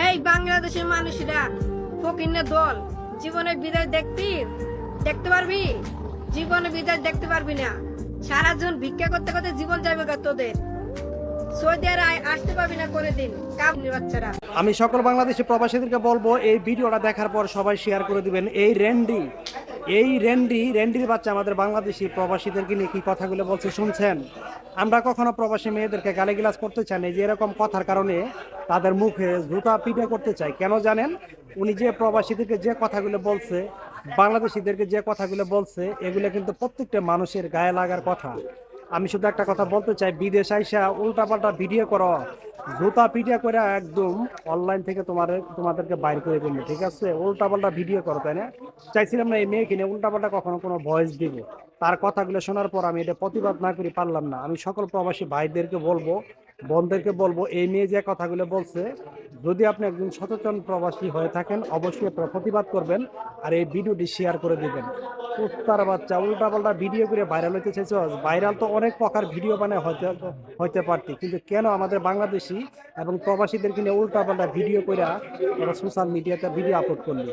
এই বাংলাদেশের মানুষরা ফকিন্নের দল জীবনে বিদায় দেখতে পারবি? জীবনে বিদায় দেখতে পারবি না। সারা জীবন ভিক্ষা করতে করতে জীবন যাবে গা তোদের। সৌদি আরব আসতে পারবি না কোনোদিন, কামনি বাচ্চারা। আমি সকল বাংলাদেশি প্রবাসীদেরকে বলবো এই ভিডিওটা দেখার পর সবাই শেয়ার করে দিবেন। এই রেন্ডির বাচ্চা আমাদের বাংলাদেশি প্রবাসীদেরকে নিয়ে কি কথাগুলো বলছে শুনছেন? আমরা কখনো প্রবাসী মেয়েদেরকে গালিগালাজ করতে চাই না, যে এরকম কথার কারণে তাদের মুখে জুতা পিটা করতে চাই। কেন জানেন? উনি যে প্রবাসীদেরকে যে কথাগুলো বলছে, বাংলাদেশিদেরকে যে কথাগুলো বলছে, এগুলো কিন্তু প্রত্যেকটা মানুষের গায়ে লাগার কথা। আমি শুধু একটা কথা বলতে চাই, বিদেশ আইসা উল্টাপাল্টা ভিডিও করো, জুতা পিটিয়া করে একদম অনলাইন থেকে তোমাদেরকে বাইর করে দিল। ঠিক আছে, উল্টাপাল্টা ভিডিও করো, তাই না? চাইছিলাম না এই মেয়ে কিনে উল্টাপাল্টা কখনো কোনো ভয়েস দিব। তার কথাগুলো শোনার পর আমি এটা প্রতিবাদ না করি পারলাম না। আমি সকল প্রবাসী ভাইদেরকে বলবো, বোনদেরকে বলবো, এই মেয়ে যে কথাগুলো বলছে, যদি আপনি একজন সচেতন প্রবাসী হয়ে থাকেন অবশ্যই আপনারা প্রতিবাদ করবেন আর এই ভিডিওটি শেয়ার করে দিবেন। কুত্তার বাচ্চা উল্টাপাল্টা ভিডিও করে ভাইরাল হইতে চাইছো? ভাইরাল তো অনেক প্রকার ভিডিও বানায় হইতে পারতি, কিন্তু কেন আমাদের বাংলাদেশি এবং প্রবাসীদেরকে নিয়ে উল্টাপাল্টা ভিডিও করে ওরা সোশ্যাল মিডিয়াতে ভিডিও আপলোড করলি?